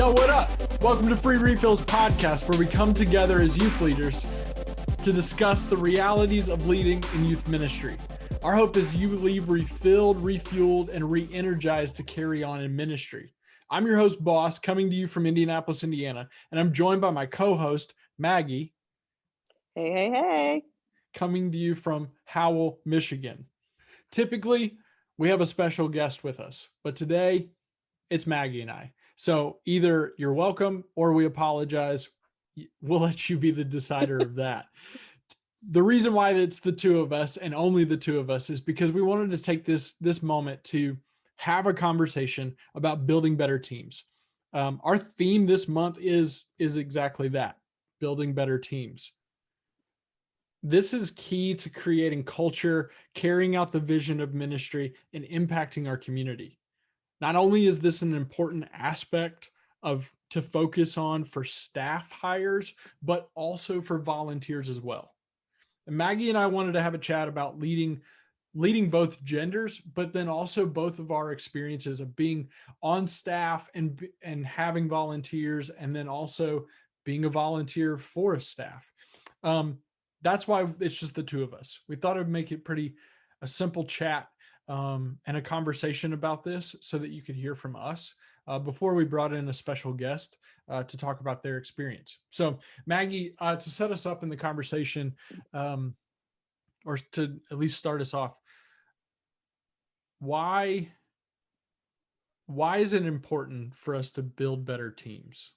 Yo, what up? Welcome to Free Refills podcast, where we come together as youth leaders to discuss the realities of leading in youth ministry. Our hope is you leave refilled, refueled, and re-energized to carry on in ministry. I'm your host, Boss, coming to you from Indianapolis, Indiana, and I'm joined by my co-host, Maggie. Hey. Coming to you from Howell, Michigan. Typically, we have a special guest with us, but today it's Maggie and I. So either you're welcome or we apologize. We'll let you be the decider of that. The reason why it's the two of us and only the two of us is because we wanted to take this moment to have a conversation about building better teams. Our theme this month is exactly that, building better teams. This is key to creating culture, carrying out the vision of ministry, and impacting our community. Not only is this an important aspect to focus on for staff hires, but also for volunteers as well. And Maggie and I wanted to have a chat about leading both genders, but then also both of our experiences of being on staff and having volunteers, and then also being a volunteer for a staff. That's why it's just the two of us. We thought it would make it a simple chat and a conversation about this so that you could hear from us before we brought in a special guest to talk about their experience. So Maggie, to set us up in the conversation, or to at least start us off, why is it important for us to build better teams?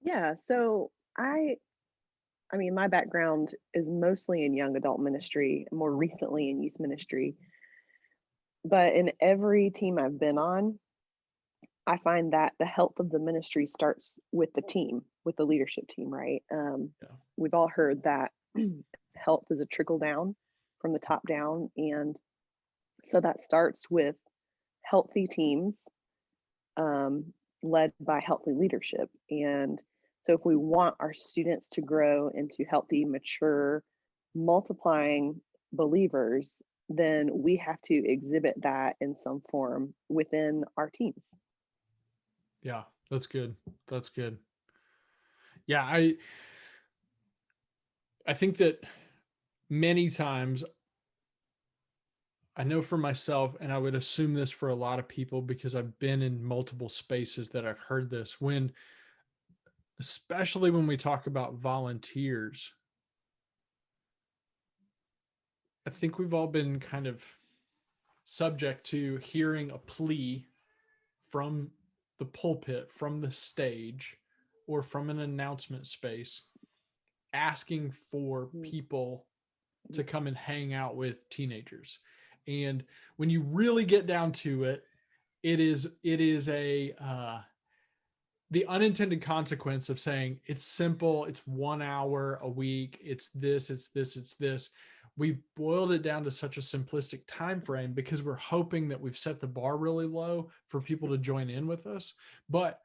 Yeah, so I mean, my background is mostly in young adult ministry, more recently in youth ministry. But in every team I've been on, I find that the health of the ministry starts with the team, with the leadership team, right? We've all heard that health is a trickle down from the top down. And so that starts with healthy teams led by healthy leadership. And so if we want our students to grow into healthy, mature, multiplying believers, then we have to exhibit that in some form within our teams. Yeah, that's good. That's good. Yeah, I think that many times, I know for myself, and I would assume this for a lot of people because I've been in multiple spaces that I've heard this, especially when we talk about volunteers, I think we've all been kind of subject to hearing a plea from the pulpit, from the stage, or from an announcement space asking for people to come and hang out with teenagers. And when you really get down to it, it is the unintended consequence of saying it's simple, it's 1 hour a week, it's this. We've boiled it down to such a simplistic time frame because we're hoping that we've set the bar really low for people to join in with us. But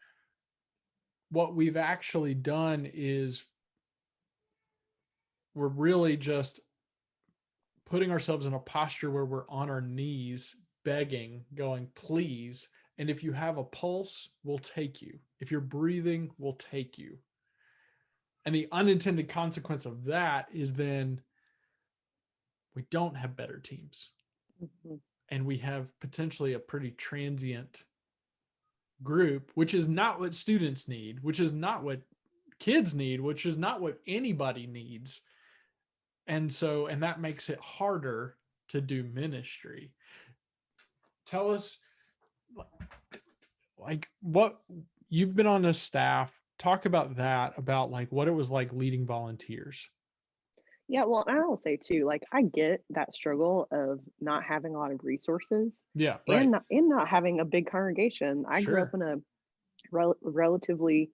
what we've actually done is we're really just putting ourselves in a posture where we're on our knees begging, going, please. And if you have a pulse, we'll take you. If you're breathing, we'll take you. And the unintended consequence of that is then we don't have better teams. Mm-hmm. And we have potentially a pretty transient group, which is not what students need, which is not what kids need, which is not what anybody needs. And that makes it harder to do ministry. Tell us, like, what you've been on a staff, talk about that, about like what it was like leading volunteers. Yeah, well, I will say too, like, I get that struggle of not having a lot of resources. Yeah, right. And not having a big congregation. I grew up in a relatively,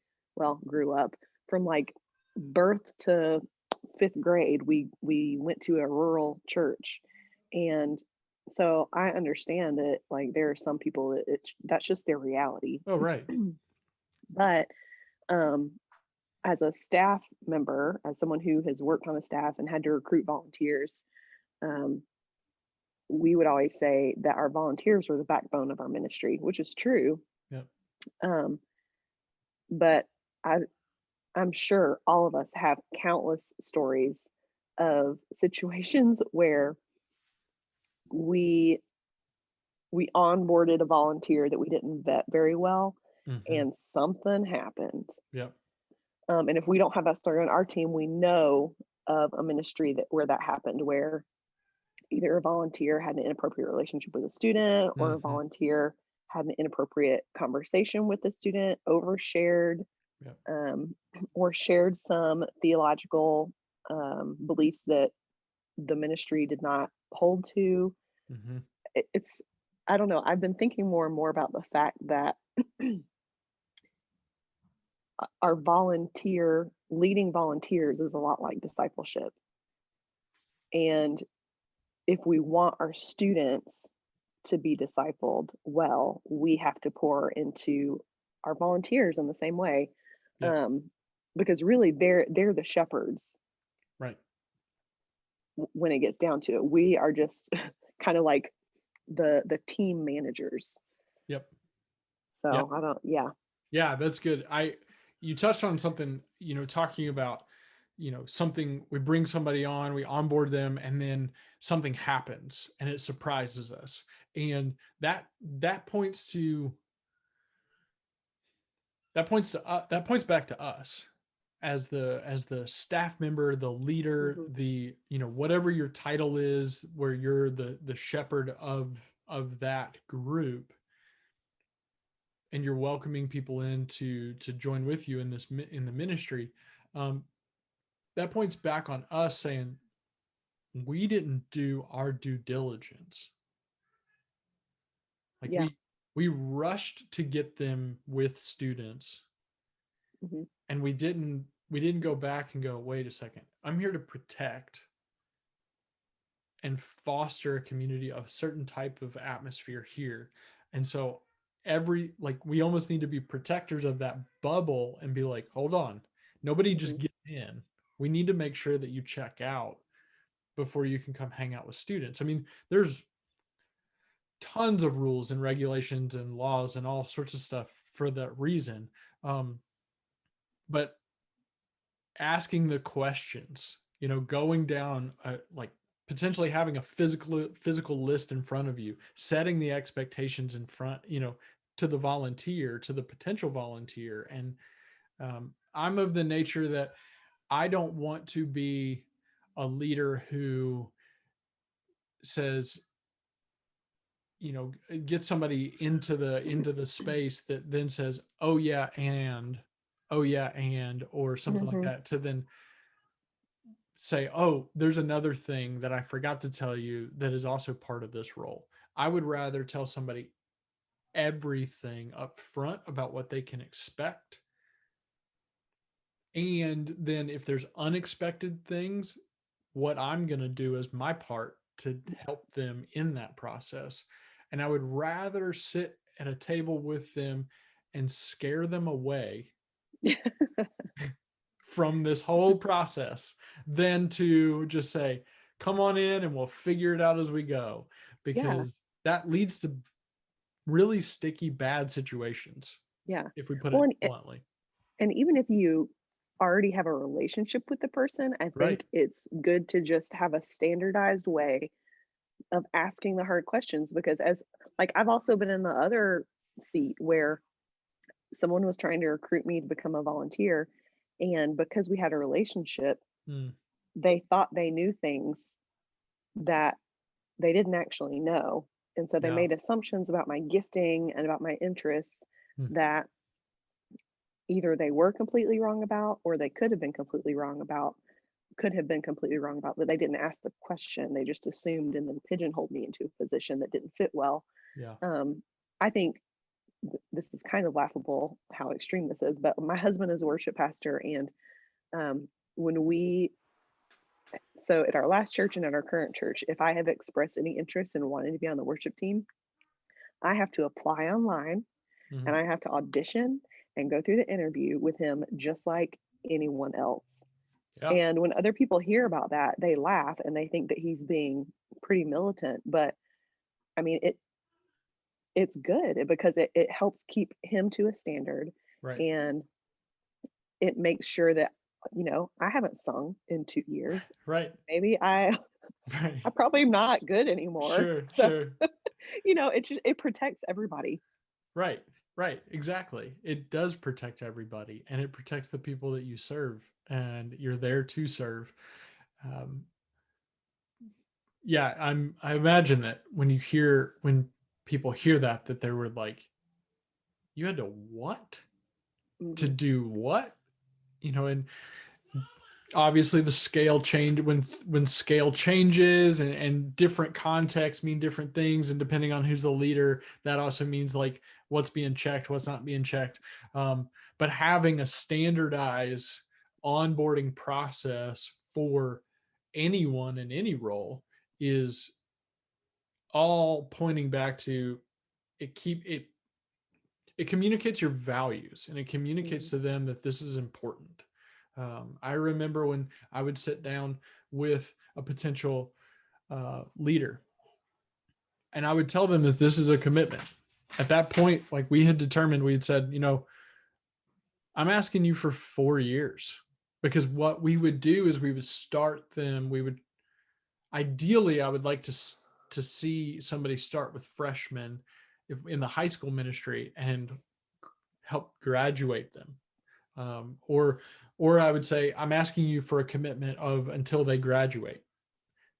grew up from like birth to 5th grade. We went to a rural church, and so I understand that like there are some people that that's just their reality. Oh, right. But as a staff member, as someone who has worked on a staff and had to recruit volunteers, we would always say that our volunteers were the backbone of our ministry, which is true. Yep. Um, but I, I'm sure all of us have countless stories of situations where we we onboarded a volunteer that we didn't vet very well, Hmm. and something happened. Yep. And if we don't have that story on our team, we know of a ministry that where that happened, where either a volunteer had an inappropriate relationship with a student, or a Hmm. volunteer had an inappropriate conversation with the student, overshared, Yep. um, or shared some theological beliefs that the ministry did not hold to. Hmm. It's, I don't know, I've been thinking more and more about the fact that our volunteer leading volunteers is a lot like discipleship. And if we want our students to be discipled well, we have to pour into our volunteers in the same way. Yep. Um, because really they're the shepherds Right. when it gets down to it. We are just kind of like the team managers. Yep. Yep. So I don't, yeah. Yeah, that's good. You touched on something, talking about, something, we bring somebody on, we onboard them, and then something happens and it surprises us. And that points to that points back to us as the staff member, the leader, Hmm. the, whatever your title is, where you're the shepherd of that group, and you're welcoming people in to join with you in the ministry. um, that points back on us saying we didn't do our due diligence. Like Yeah. we rushed to get them with students, Hmm. and we didn't go back and go, wait a second, I'm here to protect and foster a community of a certain type of atmosphere here. And so we almost need to be protectors of that bubble and be like, hold on, nobody Hmm. just gets in. We need to make sure that you check out before you can come hang out with students. I mean, there's tons of rules and regulations and laws and all sorts of stuff for that reason. Um, but asking the questions, going down, like potentially having a physical list in front of you, setting the expectations in front, to the volunteer, to the potential volunteer. And I'm of the nature that I don't want to be a leader who says, get somebody into the space that then says, oh yeah, and oh yeah, and or something like Hmm. that, to then say, oh, there's another thing that I forgot to tell you that is also part of this role. I would rather tell somebody everything up front about what they can expect. And then if there's unexpected things, what I'm going to do is my part to help them in that process. And I would rather sit at a table with them and scare them away from this whole process than to just say, come on in and we'll figure it out as we go, Yeah. because that leads to really sticky, bad situations, Yeah. if we put Well, it bluntly. and even if you already have a relationship with the person, I Right. think it's good to just have a standardized way of asking the hard questions, because as like I've also been in the other seat where someone was trying to recruit me to become a volunteer, and because we had a relationship, Mm, they thought they knew things that they didn't actually know. And so they yeah. made assumptions about my gifting and about my interests Mm, that either they were completely wrong about, or they could have been completely wrong about, but they didn't ask the question. They just assumed and then pigeonholed me into a position that didn't fit well. yeah. Um, I think this is kind of laughable how extreme this is, but my husband is a worship pastor, and um, when we so at our last church and at our current church, if I have expressed any interest in wanting to be on the worship team, I have to apply online, Hmm. and I have to audition and go through the interview with him just like anyone else. Yeah. And when other people hear about that, they laugh and they think that he's being pretty militant. But I mean, it's good because it helps keep him to a standard, Right. and it makes sure that, I haven't sung in 2 years. Right. Maybe I Right. I probably am not good anymore. Sure. So, Sure. it protects everybody. Right. Right. Exactly. It does protect everybody, and it protects the people that you serve, and you're there to serve. Um, yeah, I imagine that when people hear that they were like, you had to what? To Mhm. do what? And obviously the scale change when scale changes, and different contexts mean different things, and depending on who's the leader, that also means like what's being checked, what's not being checked. But having a standardized onboarding process for anyone in any role is all pointing back to it communicates your values, and it communicates Mhm. to them that this is important. I remember when I would sit down with a potential leader, and I would tell them that this is a commitment. At that point, like we had determined, we had said, I'm asking you for 4 years, because what we would do is we would start them. We would ideally, I would like to see somebody start with freshmen in the high school ministry and help graduate them. Or I would say I'm asking you for a commitment of until they graduate,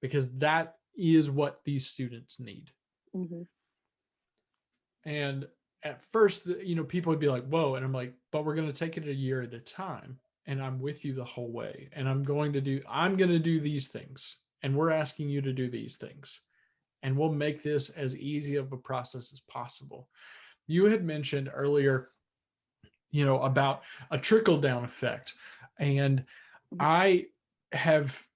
because that is what these students need. Mhm. And at first, people would be like, whoa. And I'm like, but we're going to take it a year at a time. And I'm with you the whole way. And I'm going to do these things. And we're asking you to do these things. And we'll make this as easy of a process as possible. You had mentioned earlier, about a trickle down effect. And Mhm. I have,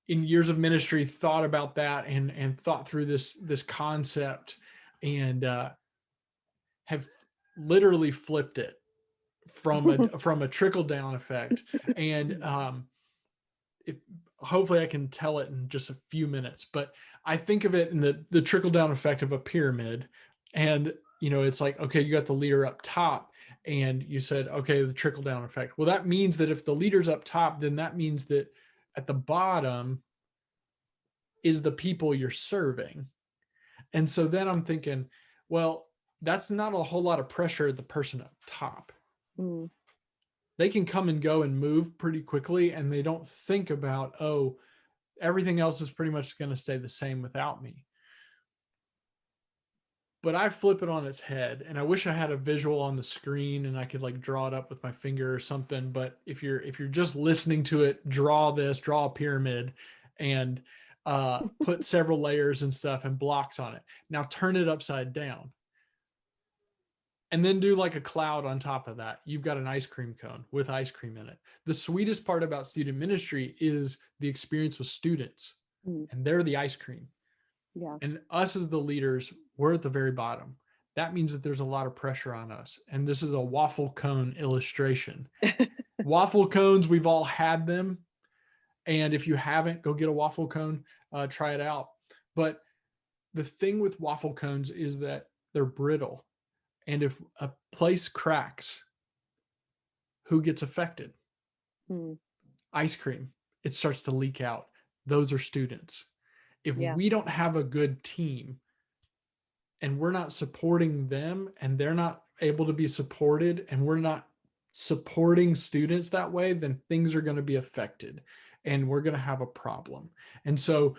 in years of ministry, thought about that, and thought through this concept, and have literally flipped it from a trickle down effect. And if, hopefully I can tell it in just a few minutes, but I think of it in the trickle down effect of a pyramid. And it's like, okay, you got the leader up top, and you said, okay, the trickle down effect. Well, that means that if the leader's up top, then that means that at the bottom is the people you're serving. And so then I'm thinking, well, that's not a whole lot of pressure at the person up top. Mm. They can come and go and move pretty quickly, and they don't think about, oh, everything else is pretty much going to stay the same without me. But I flip it on its head, and I wish I had a visual on the screen and I could like draw it up with my finger or something. But if you're just listening to it, draw a pyramid, and put several layers and stuff and blocks on it. Now turn it upside down, and then do like a cloud on top of that. You've got an ice cream cone with ice cream in it. The sweetest part about student ministry is the experience with students, Mm. and they're the ice cream. Yeah. And us as the leaders, we're at the very bottom. That means that there's a lot of pressure on us. And this is a waffle cone illustration. Waffle cones, we've all had them. And if you haven't, go get a waffle cone, try it out. But the thing with waffle cones is that they're brittle. And if a place cracks, who gets affected? Mm. Ice cream. It starts to leak out. Those are students. If Yeah. we don't have a good team, and we're not supporting them, and they're not able to be supported, and we're not supporting students that way, then things are going to be affected, and we're going to have a problem. And so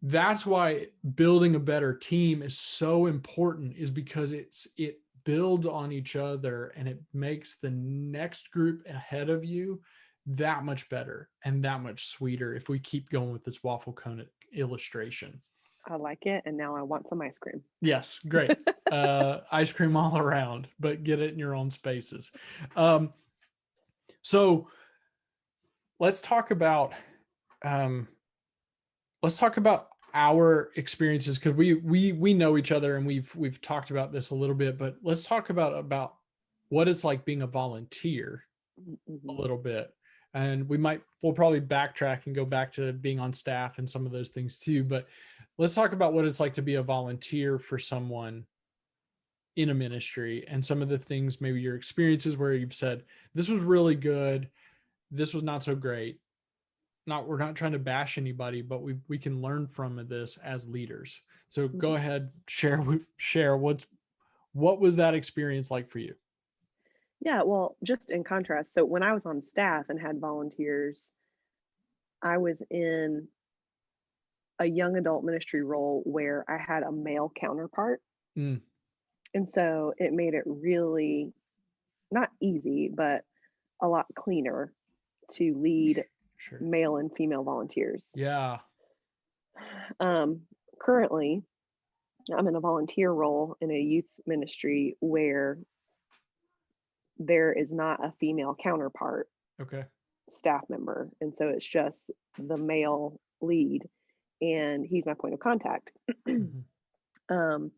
that's why building a better team is so important, is because it builds on each other, and it makes the next group ahead of you that much better and that much sweeter if we keep going with this waffle cone illustration. I like it, and now I want some ice cream. Yes, great. Ice cream all around, but get it in your own spaces. Um, so let's talk about um, our experiences, because we know each other, and we've talked about this a little bit, but let's talk about what it's like being a volunteer a Mhm. little bit. And we'll probably backtrack and go back to being on staff and some of those things too. But let's talk about what it's like to be a volunteer for someone in a ministry and some of the things, maybe your experiences where you've said, this was really good, this was not so great. We're not trying to bash anybody, but we can learn from this as leaders. So go ahead, share what was that experience like for you? Yeah, well, just in contrast, so when I was on staff and had volunteers, I was in a young adult ministry role where I had a male counterpart. Mm, And so it made it really not easy, but a lot cleaner to lead sure. male and female volunteers. Yeah. Um, Currently, I'm in a volunteer role in a youth ministry where there is not a female counterpart Okay. staff member. And so it's just the male lead, and he's my point of contact. Mhm. um,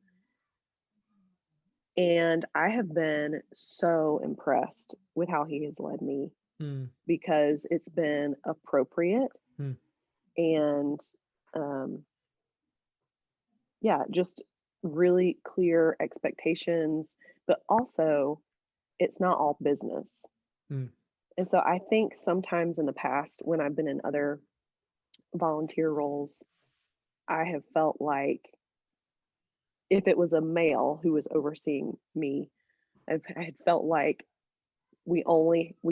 and I have been so impressed with how he has led me Mm, because it's been appropriate mm, and um, yeah, just really clear expectations, but also it's not all business. mm, And so I think sometimes in the past, when I've been in other volunteer roles, I have felt like if it was a male who was overseeing me, I had felt like we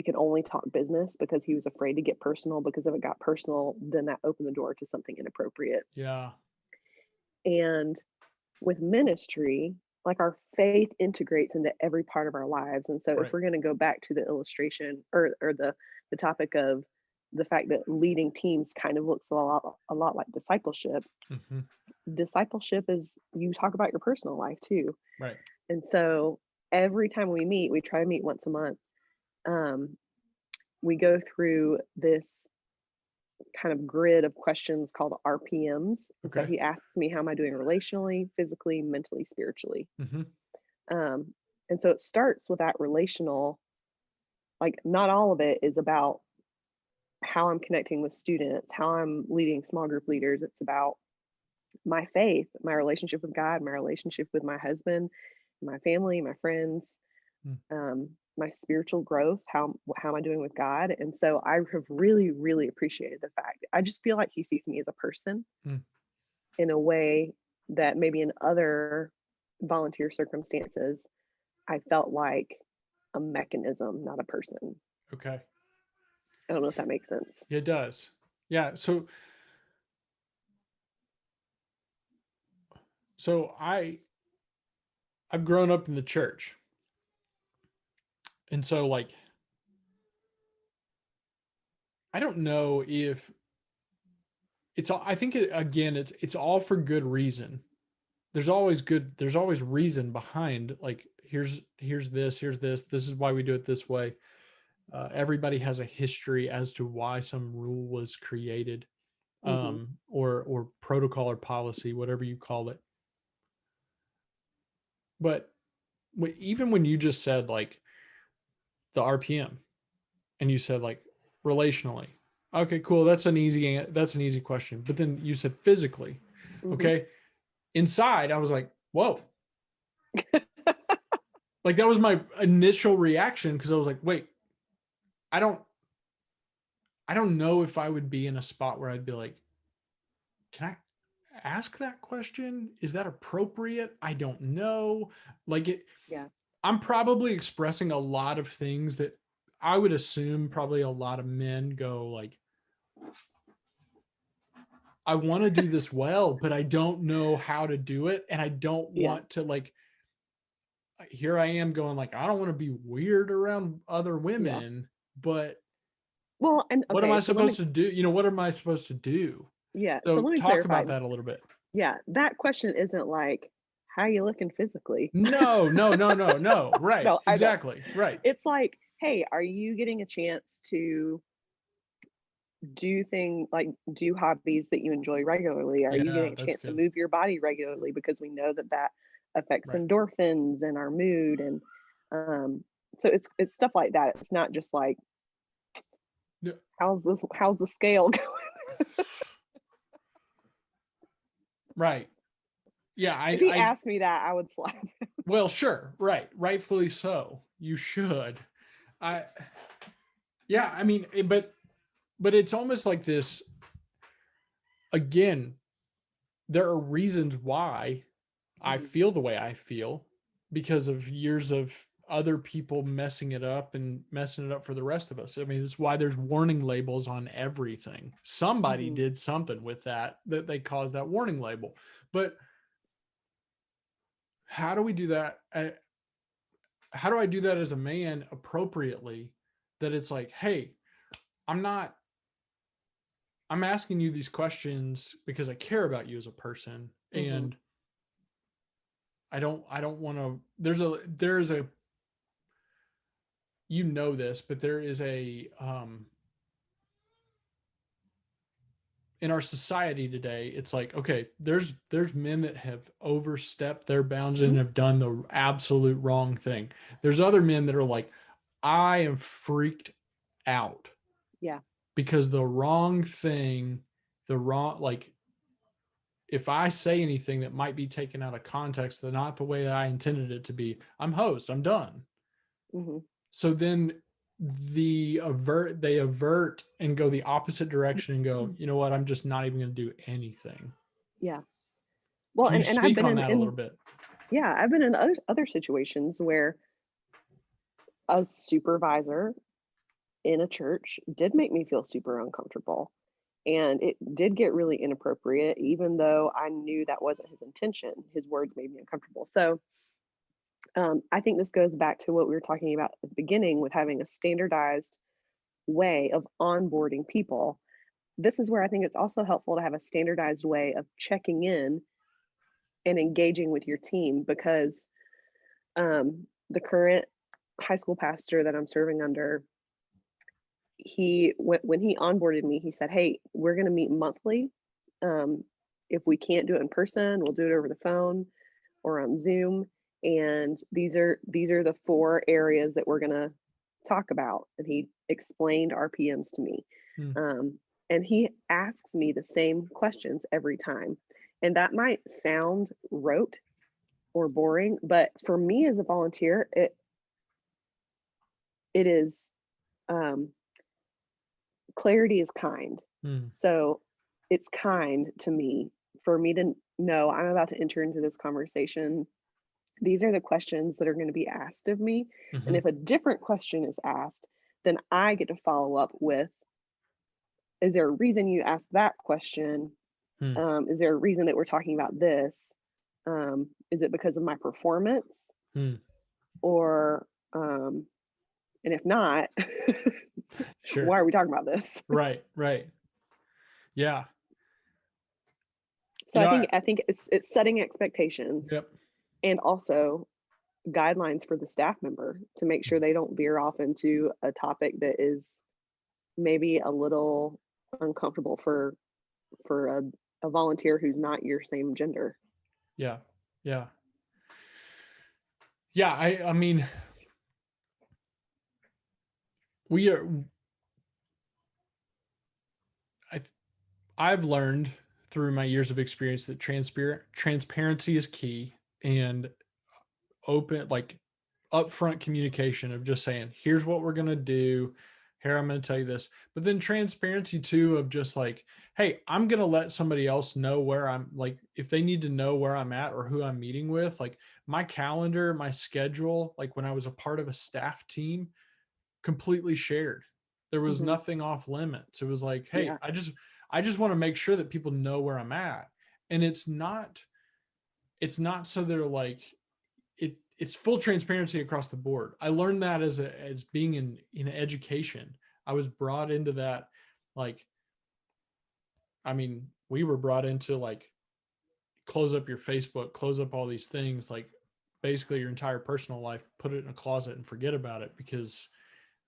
could only talk business because he was afraid to get personal, because if it got personal, then that opened the door to something inappropriate. yeah. And with ministry, like our faith integrates into every part of our lives. And so if Right. we're going to go back to the illustration or the topic of the fact that leading teams kind of looks a lot like discipleship. Hmm. Discipleship is you talk about your personal life too. Right. And so every time we meet, we try to meet once a month. Um, we go through this kind of grid of questions called RPMs. And so Okay. he asks me, how am I doing relationally, physically, mentally, spiritually? Hmm. Um, and so it starts with that relational, like not all of it is about how I'm connecting with students, how I'm leading small group leaders. It's about my faith, my relationship with God, my relationship with my husband, my family, my friends, Mm, my spiritual growth, how am I doing with God? And so I have really, really appreciated the fact. I just feel like he sees me as a person mm. in a way that maybe in other volunteer circumstances, I felt like a mechanism, not a person. Okay. I don't know if that makes sense. It does. Yeah. So I've grown up in the church. And so like I don't know if it's all, I think again it's all for good reason. There's always reason behind, like here's this is why we do it this way. Everybody has a history as to why some rule was created, Hmm. or protocol or policy, whatever you call it. But even when you just said like the RPM, and you said like relationally, okay, cool, that's an easy question. But then you said physically, Hmm. okay. Inside, I was like, whoa. Like that was my initial reaction, because I was like, wait, I don't I don't know if I would be in a spot where I'd be like, can I ask that question? Is that appropriate? I don't know. Like it, Yeah. I'm probably expressing a lot of things that I would assume probably a lot of men go like, I want to do this well, but I don't know how to do it. And I don't Yeah. want to like, here I am going like, I don't want to be weird around other Yeah. women, but Well, and what am I okay, so let me, supposed to do? What am I supposed to do? yeah, so So let me talk clarify. about that a little bit. Yeah, that question isn't like, how you looking physically? No, no, no, no, no. Right. No, I know. Exactly. Right. It's like, hey, are you getting a chance to do hobbies that you enjoy regularly? Are you Yeah, getting a that's chance to good. move your body regularly? Because we know that that affects Right. endorphins and our mood. And um, so it's stuff like that. It's not just like, Yeah. how's the scale going? Right. Yeah, If he I asked me that, I would slap. Well, sure, right, rightfully so. You should. I, yeah, I mean, but it's almost like this. Again, there are reasons why I Mhm. feel the way I feel because of years of other people messing it up for the rest of us. I mean, it's why there's warning labels on everything. Somebody Mhm. did something with that they caused that warning label. But how do we do that? How do I do that as a man appropriately? That it's like, hey, I'm not. I'm asking you these questions because I care about you as a person, Mhm. and I don't want to. There's a you know this, but there is a in our society today, it's like, okay, there's men that have overstepped their bounds and Mhm. have done the absolute wrong thing. There's other men that are like, I am freaked out Yeah. because the wrong thing, the wrong like if I say anything that might be taken out of context, that not the way that I intended it to be, I'm hosed, I'm done. Mhm. So then they avert and go the opposite direction and go, you know what, I'm just not even going to do anything. Yeah. Well, Can you and I've speak been on in that a little bit? yeah, I've been in other situations where a supervisor in a church did make me feel super uncomfortable. And it did get really inappropriate, even though I knew that wasn't his intention. His words made me uncomfortable. So I think this goes back to what we were talking about at the beginning with having a standardized way of onboarding people. This is where I think it's also helpful to have a standardized way of checking in and engaging with your team because the current high school pastor that I'm serving under, when he onboarded me, he said, "Hey, we're going to meet monthly. Um, if we can't do it in person, we'll do it over the phone or on Zoom. And these are the four areas that we're going to talk about." And he explained RPMs to me. Hmm. And he asks me the same questions every time. And that might sound rote or boring, but for me as a volunteer, it is um, clarity is kind. Hmm. So it's kind to me for me to know I'm about to enter into this conversation. These are the questions that are going to be asked of me. And Mm-hmm. if a different question is asked, then I get to follow up with, is there a reason you asked that question? Hmm. Is there a reason that we're talking about this? Is it because of my performance? Hmm. Or, and if not, Sure. why are we talking about this? Right. Right. Yeah. So You I know, think I think it's setting expectations yep. and also guidelines for the staff member to make sure they don't veer off into a topic that is maybe a little uncomfortable for a volunteer who's not your same gender. Yeah. Yeah. Yeah. I mean, we are, I, I've learned through my years of experience that transparency is key, and open, like upfront communication of just saying, here's what we're going to do. Here, I'm going to tell you this. But then transparency too, of just like, hey, I'm going to let somebody else know where I'm, like, if they need to know where I'm at or who I'm meeting with, like my calendar, my schedule, like when I was a part of a staff team, completely shared. There was Hmm. nothing off limits. It was like, hey, Yeah. I just want to make sure that people know where I'm at. And it's not so they're like, it's full transparency across the board. I learned that as being in education. I was brought into that, like, I mean, we were brought into like, close up your Facebook, close up all these things, like basically your entire personal life, put it in a closet and forget about it because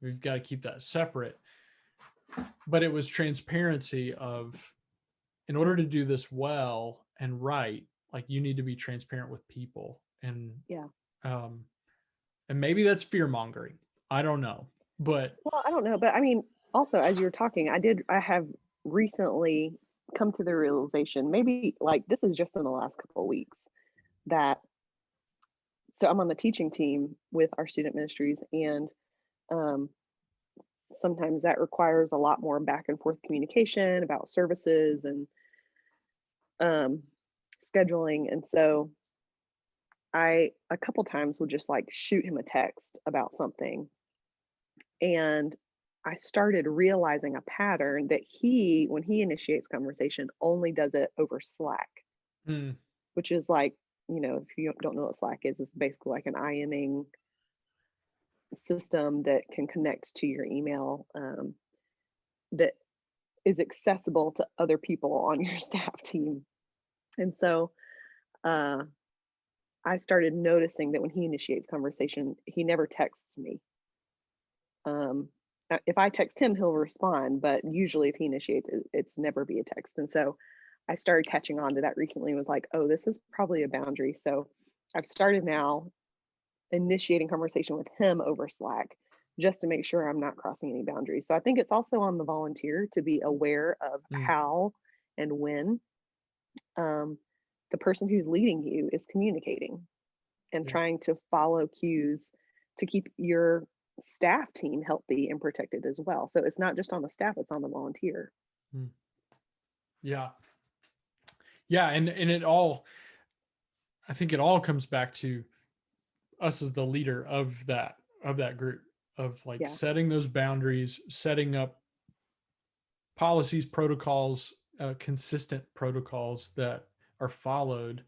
we've got to keep that separate. But it was transparency of, in order to do this well and right, like you need to be transparent with people. Yeah. Um and maybe that's fear mongering, I don't know, but Well, I don't know, but I mean, also as you were talking, I have recently come to the realization, maybe like this is just in the last couple of weeks, that so I'm on the teaching team with our student ministries, and um, sometimes that requires a lot more back and forth communication about services and um, scheduling. And so I a couple times would just like shoot him a text about something, and I started realizing a pattern that when he initiates conversation, only does it over Slack, Mm, which is like, if you don't know what Slack is, it's basically like an IMing system that can connect to your email, that is accessible to other people on your staff team. And so uh, I started noticing that when he initiates conversation, he never texts me. Um, if I text him, he'll respond, but usually if he initiates, it's never via text. And so I started catching on to that recently and was like, oh, this is probably a boundary. So I've started now initiating conversation with him over Slack just to make sure I'm not crossing any boundaries. So I think it's also on the volunteer to be aware of mm, how and when um, the person who's leading you is communicating and yeah. trying to follow cues to keep your staff team healthy and protected as well. So it's not just on the staff, it's on the volunteer. Mm, yeah. Yeah. And it all, I think it all comes back to us as the leader of that group, of like Yeah. setting those boundaries, setting up policies, protocols, consistent protocols that are followed,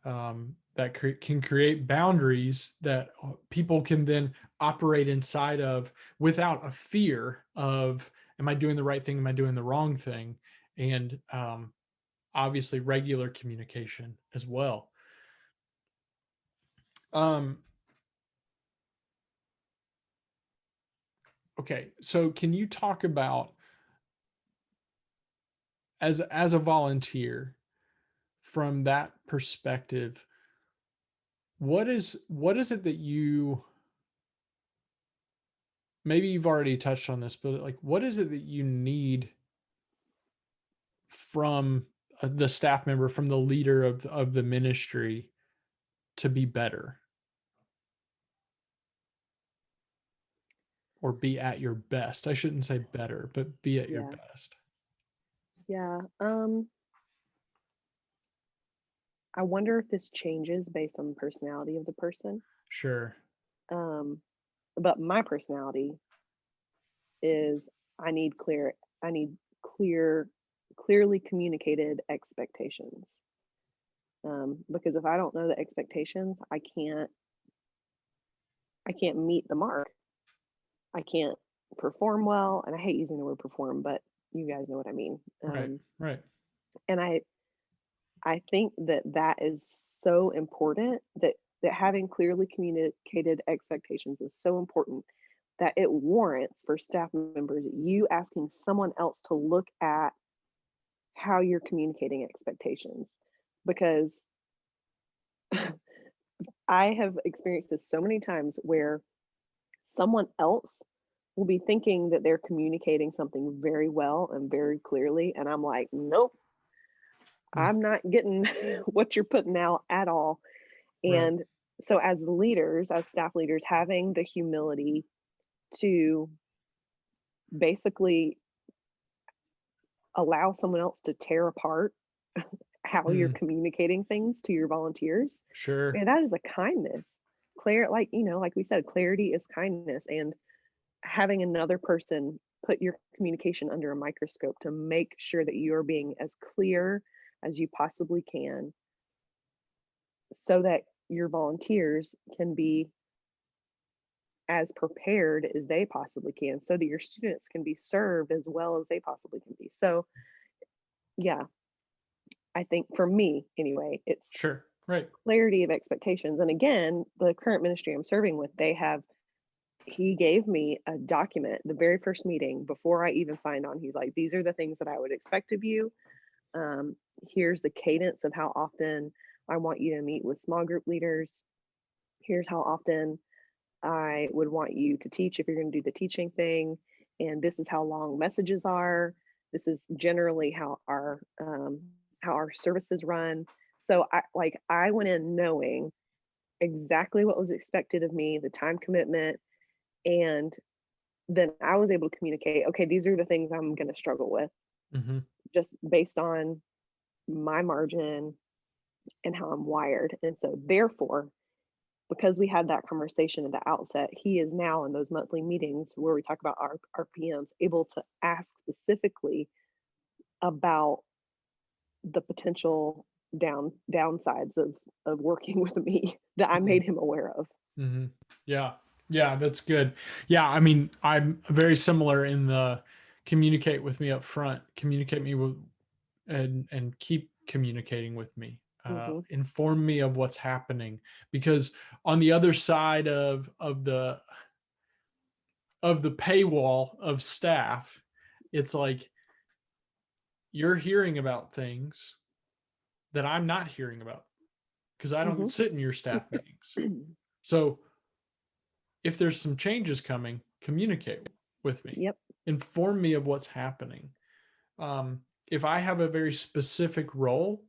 that can create boundaries that people can then operate inside of without a fear of, am I doing the right thing? Am I doing the wrong thing? And obviously regular communication as well. Um, okay, so can you talk about, as a volunteer, from that perspective, what is it that you, maybe you've already touched on this, but like what is it that you need from the staff member, from the leader of the ministry, to be better or be at your best? I shouldn't say better, but be at your Yeah. best. Yeah. I wonder if this changes based on the personality of the person. Sure. Um, but my personality is I need clear, I need clear, clearly communicated expectations. Because if I don't know the expectations, I can't meet the mark. I can't perform well, and I hate using the word perform, but you guys know what I mean. Right. Right. And I think that that is so important, that having clearly communicated expectations is so important, that it warrants for staff members you asking someone else to look at how you're communicating expectations, because I have experienced this so many times where someone else will be thinking that they're communicating something very well and very clearly, and I'm like, nope, Mm, I'm not getting what you're putting out at all. right. And so as leaders, as staff leaders, having the humility to basically allow someone else to tear apart how you're Mm, communicating things to your volunteers, sure. and that is a kindness. Like, like we said, clarity is kindness. And having another person put your communication under a microscope to make sure that you're being as clear as you possibly can, so that your volunteers can be as prepared as they possibly can, so that your students can be served as well as they possibly can be. So yeah, I think for me anyway, it's Sure. Right. clarity of expectations. And again, the current ministry I'm serving with, he gave me a document the very first meeting before I even signed on. He's like, these are the things that I would expect of you. Here's the cadence of how often I want you to meet with small group leaders. Here's how often I would want you to teach if you're going to do the teaching thing. And this is how long messages are. This is generally how our services run. So I went in knowing exactly what was expected of me, the time commitment, and then I was able to communicate, okay, these are the things I'm going to struggle with Hmm. just based on my margin and how I'm wired. And so, therefore, because we had that conversation at the outset, he is now in those monthly meetings where we talk about our PMs able to ask specifically about the potential downsides of working with me that I made him aware of. Hmm. Yeah. Yeah, that's good. Yeah, I mean, I'm very similar in the communicate with me up front, communicate me with, and keep communicating with me. Hmm. Inform me of what's happening, because on the other side of the paywall of staff, it's like you're hearing about things that I'm not hearing about because I don't Hmm. sit in your staff meetings. So if there's some changes coming, communicate with me, Yep. inform me of what's happening. If I have a very specific role,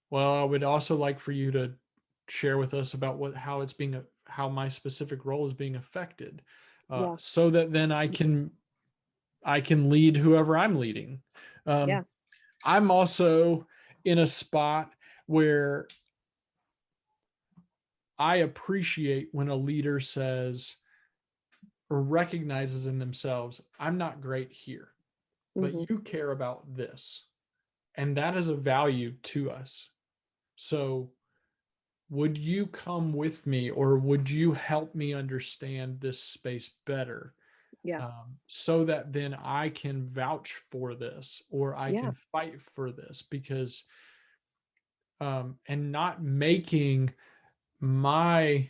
well, I would also like for you to share with us about how my specific role is being affected, Yeah. so that then I can lead whoever I'm leading. Yeah. I'm also in a spot where I appreciate when a leader says or recognizes in themselves, I'm not great here, but Hmm. you care about this. And that is a value to us. So would you come with me, or would you help me understand this space better, Yeah. so that then I can vouch for this or I Yeah. can fight for this? Because and not making my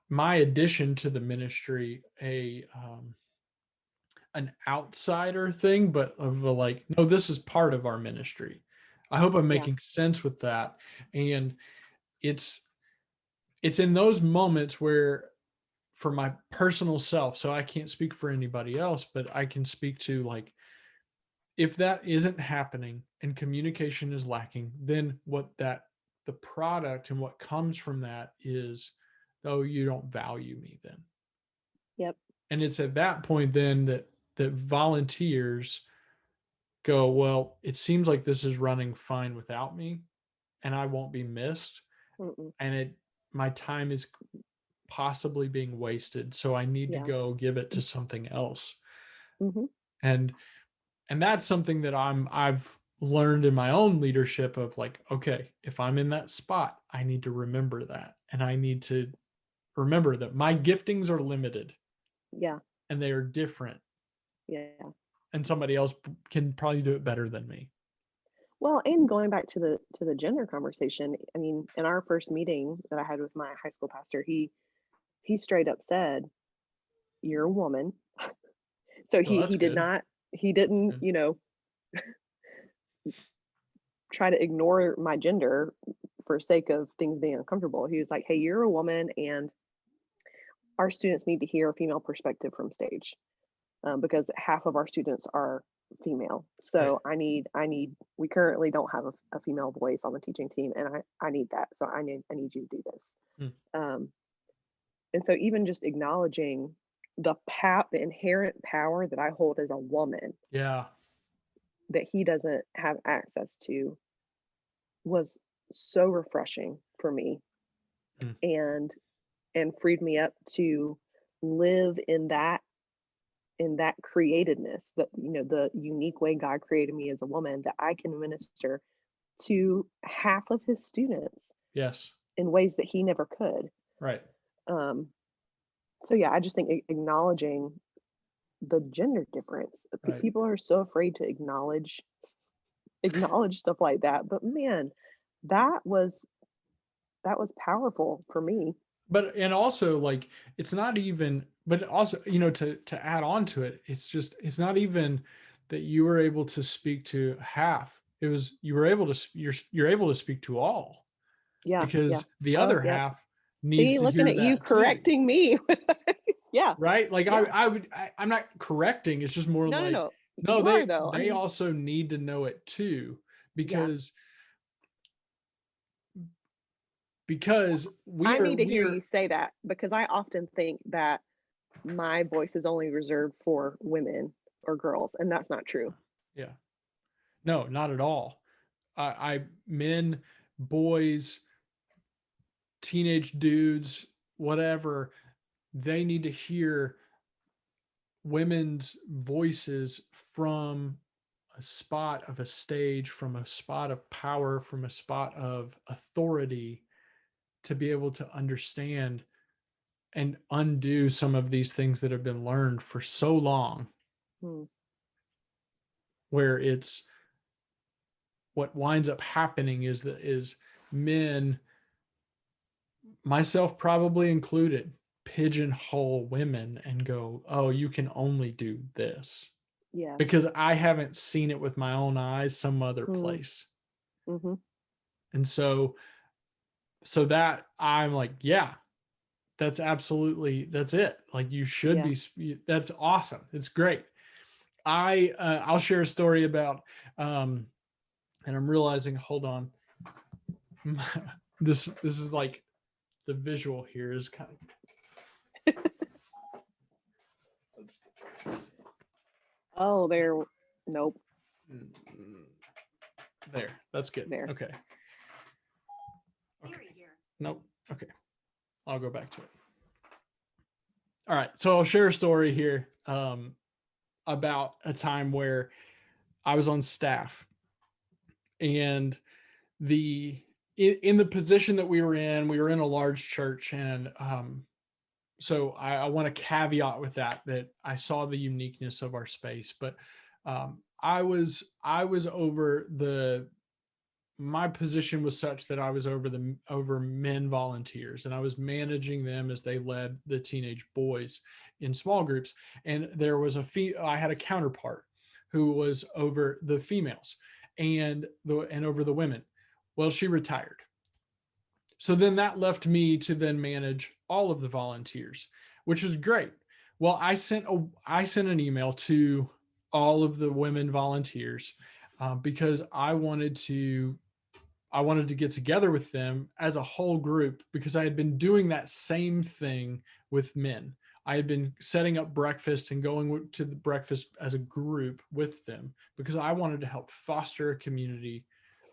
my addition to the ministry a an outsider thing, but of a like, no, this is part of our ministry. I hope I'm Yeah. making sense with that. And it's it's in those moments where, for my personal self, so I can't speak for anybody else, but I can speak to, like, if that isn't happening and communication is lacking, then the product and what comes from that is, oh, you don't value me then. Yep. And it's at that point then that volunteers go, well, it seems like this is running fine without me and I won't be missed. Mm-mm. And my time is possibly being wasted. So I need to Yeah. go give it to something else. Hmm. And that's something that I've learned in my own leadership of, like, okay, if I'm in that spot, I need to remember that. And I need to remember that my giftings are limited Yeah. and they are different, Yeah. and somebody else can probably do it better than me. Well, and going back to the gender conversation, I mean, in our first meeting that I had with my high school pastor, he straight up said, "You're a woman." So Well, that's he did good. not he didn't, Yeah. try to ignore my gender for sake of things being uncomfortable. He was like, "Hey, you're a woman, and our students need to hear a female perspective from stage, because half of our students are female. Right. So we currently don't have a female voice on the teaching team, and I need that. So I need you to do this." Hmm. Um, and so even just acknowledging the inherent power that I hold as a woman Yeah. that he doesn't have access to was so refreshing for me, Hmm. and freed me up to live in that createdness, that the unique way God created me as a woman, that I can minister to half of his students Yes. in ways that he never could. Right. um so yeah, I just think acknowledging the gender difference. Right. People are so afraid to acknowledge stuff like that, but man, that was powerful for me. But and also, like, it's not even, but also, to add on to it, it's not even that you were able to speak to half. It was, you were able to you're able to speak to all, Yeah. Yeah. because the Oh, other yep. half needs See, to looking hear at you that too. correcting me. Yeah. Right? Like, Yeah. I'm not correcting. It's just more No, no, like, no. no, You are though. I they mean, also need to know it too, yeah. because because I need to hear we're you say that because I often think that my voice is only reserved for women or girls, and that's not true. yeah, no, not at all. I men, boys, teenage dudes, whatever, they need to hear women's voices from a spot of a stage, from a spot of power, from a spot of authority, to be able to understand and undo some of these things that have been learned for so long, Hmm. where it's what winds up happening is men, myself probably included, pigeonhole women and go, oh, you can only do this Yeah. because I haven't seen it with my own eyes some other Mm, place. hmm. And so that I'm like, yeah, that's absolutely, that's it. Like you should Yeah. be, that's awesome. It's great. I'll share a story about, and I'm realizing, hold on, this is like the visual here is kind of, Oh, there. Nope. there. That's good. There. Okay. Okay. Nope. Okay. I'll go back to it. All right. So I'll share a story here about a time where I was on staff, and the in the position that we were in a large church, and so I want to caveat with that I saw the uniqueness of our space, but I was over my position was such that I was over men volunteers, and I was managing them as they led the teenage boys in small groups. And there was I had a counterpart who was over the females and over the women. Well, she retired. So then that left me to then manage all of the volunteers, which is great. Well, I sent an email to all of the women volunteers because I wanted to get together with them as a whole group because I had been doing that same thing with men. I had been setting up breakfast and going to the breakfast as a group with them because I wanted to help foster a community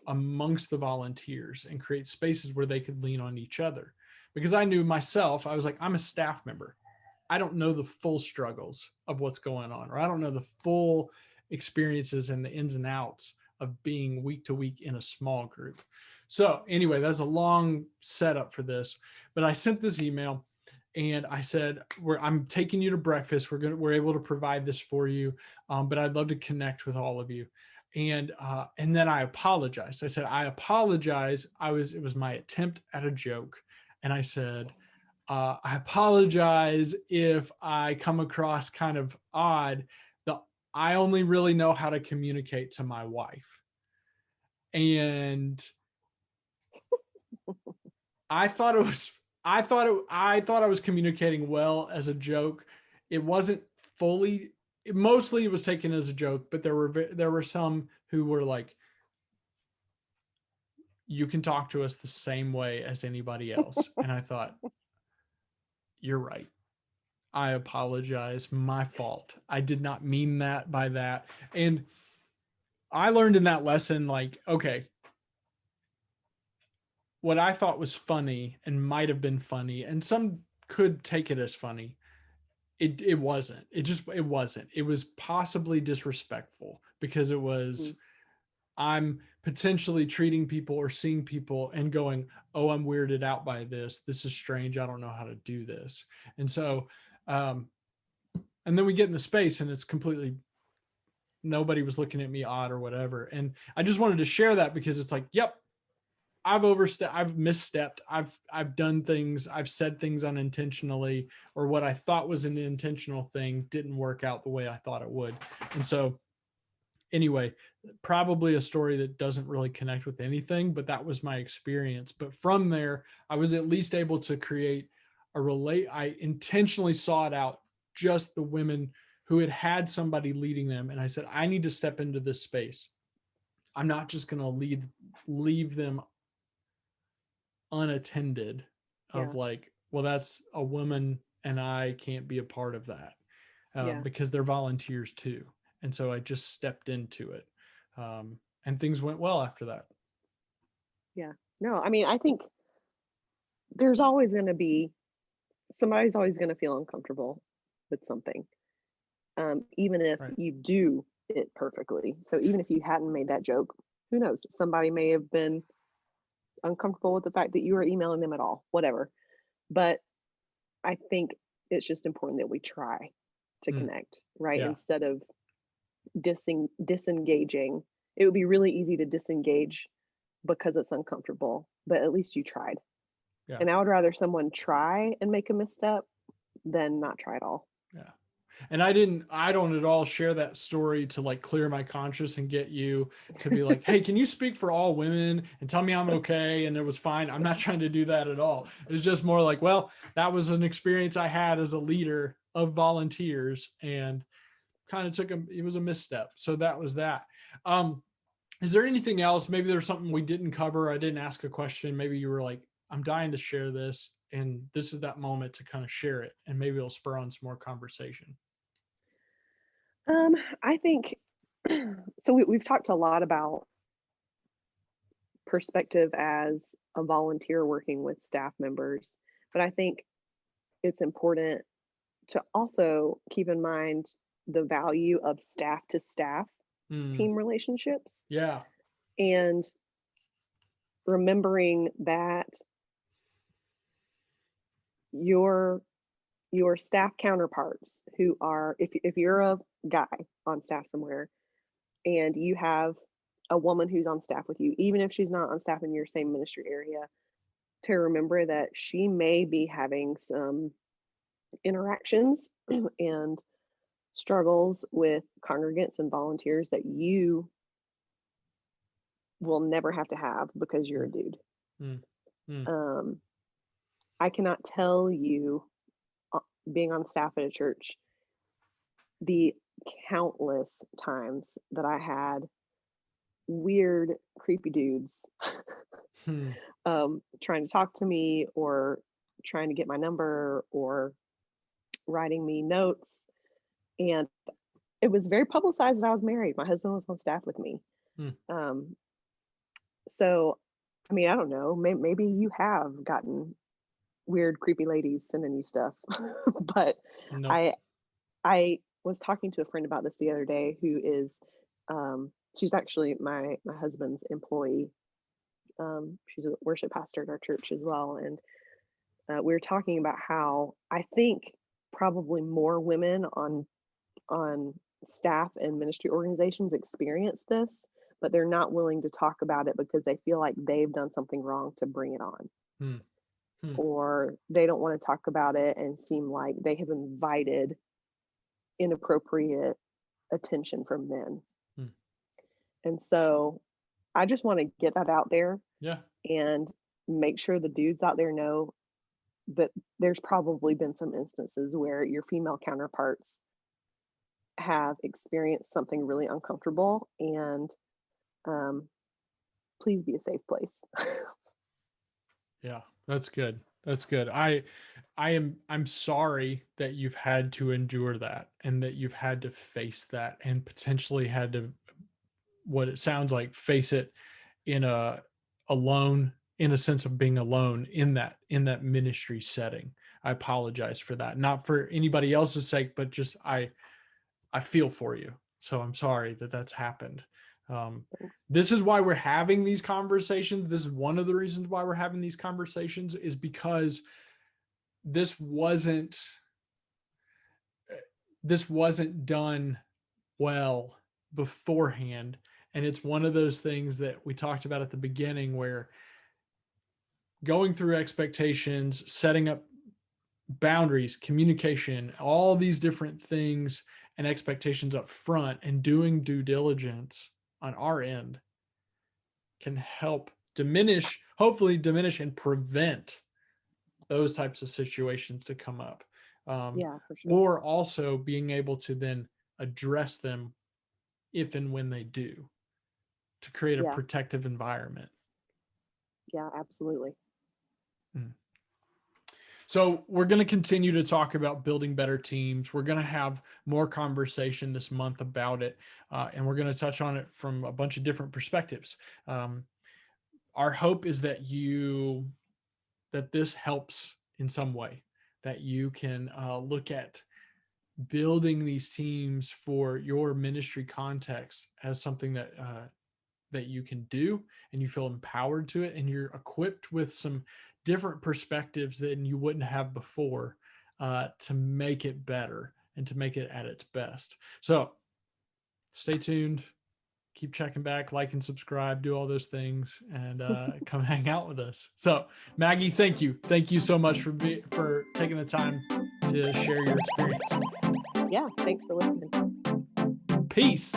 amongst the volunteers and create spaces where they could lean on each other. Because I knew myself, I was like, I'm a staff member. I don't know the full struggles of what's going on, or I don't know the full experiences and the ins and outs of being week to week in a small group. So anyway, that's a long setup for this, but I sent this email and I said, I'm taking you to breakfast. We're able to provide this for you, but I'd love to connect with all of you. And then I apologized. I said, I apologize. It was my attempt at a joke, and I said, I apologize if I come across kind of odd. I only really know how to communicate to my wife. And I thought it was I thought I was communicating well as a joke. It wasn't fully, mostly it was taken as a joke, but there were some who were like, you can talk to us the same way as anybody else. And I thought, you're right. I apologize. My fault. I did not mean that by that. And I learned in that lesson, like, okay, what I thought was funny and might have been funny, and some could take it as funny. It wasn't. It wasn't. It was possibly disrespectful because it was, Mm. I'm potentially treating people or seeing people and going, oh, I'm weirded out by this. This is strange. I don't know how to do this. And so, and then we get in the space and it's completely, nobody was looking at me odd or whatever. And I just wanted to share that because it's like, yep, I've overstepped, I've misstepped, I've done things, I've said things unintentionally, or what I thought was an intentional thing didn't work out the way I thought it would. And so anyway, probably a story that doesn't really connect with anything, but that was my experience. But from there, I was at least able to create I intentionally sought out just the women who had somebody leading them. And I said, I need to step into this space. I'm not just going to leave them unattended Yeah. of like, well, that's a woman and I can't be a part of that Yeah. because they're volunteers too. And so I just stepped into it. And things went well after that. Yeah. No, I mean, I think there's always going to be somebody's always going to feel uncomfortable with something, even if Right. you do it perfectly. So even if you hadn't made that joke, who knows? Somebody may have been uncomfortable with the fact that you were emailing them at all, whatever. But I think it's just important that we try to Mm, connect, right? yeah. Instead of disengaging. It would be really easy to disengage because it's uncomfortable, but at least you tried. Yeah. And I would rather someone try and make a misstep than not try at all. Yeah. And I don't at all share that story to like clear my conscience and get you to be like, hey, can you speak for all women and tell me I'm okay and it was fine? I'm not trying to do that at all. It's just more like, well, that was an experience I had as a leader of volunteers and kind of it was a misstep. So that was that. Is there anything else? Maybe there's something we didn't cover. I didn't ask a question. Maybe you were like, I'm dying to share this. And this is that moment to kind of share it. And maybe it'll spur on some more conversation. I think so. We've talked a lot about perspective as a volunteer working with staff members, but I think it's important to also keep in mind the value of staff to staff Mm, team relationships yeah. and remembering that your your staff counterparts who are if you're a guy on staff somewhere and you have a woman who's on staff with you, even if she's not on staff in your same ministry area, to remember that she may be having some interactions and struggles with congregants and volunteers that you will never have to have because you're a dude. Mm, mm, Um, I cannot tell you, being on staff at a church, the countless times that I had weird, creepy dudes mm, trying to talk to me or trying to get my number or writing me notes. And it was very publicized that I was married. My husband was on staff with me. mm. Um, so, I mean, I don't know. Maybe you have gotten weird, creepy ladies sending you stuff, but Nope. I I was talking to a friend about this the other day who is she's actually my husband's employee. She's a worship pastor at our church as well, and we were talking about how I think probably more women on staff and ministry organizations experience this, but they're not willing to talk about it because they feel like they've done something wrong to bring it on, Mm, mm, or they don't want to talk about it and seem like they have invited inappropriate attention from men. mm. And so I just want to get that out there Yeah. and make sure the dudes out there know that there's probably been some instances where your female counterparts have experienced something really uncomfortable, and um, please be a safe place. Yeah. That's good. That's good. I'm sorry that you've had to endure that and that you've had to face that and potentially had to what it sounds like face it in a alone in a sense of being alone in that ministry setting. I apologize for that. Not for anybody else's sake, but just I feel for you. So I'm sorry that that's happened. This is why we're having these conversations. This is one of the reasons why we're having these conversations is because this wasn't this wasn't done well beforehand. And it's one of those things that we talked about at the beginning where going through expectations, setting up boundaries, communication, all these different things and expectations up front and doing due diligence on our end can help diminish, hopefully diminish and prevent those types of situations to come up. Yeah, for sure. Or also being able to then address them if and when they do to create a Yeah, protective environment. yeah, absolutely. Mm. So we're going to continue to talk about building better teams. We're going to have more conversation this month about it, and we're going to touch on it from a bunch of different perspectives. Our hope is that this helps in some way, that you can look at building these teams for your ministry context as something that you can do, and you feel empowered to it, and you're equipped with some different perspectives than you wouldn't have before, to make it better and to make it at its best. So stay tuned, keep checking back, like and subscribe, do all those things, and come hang out with us. So Maggie, thank you so much for taking the time to share your experience. Yeah, thanks for listening. Peace.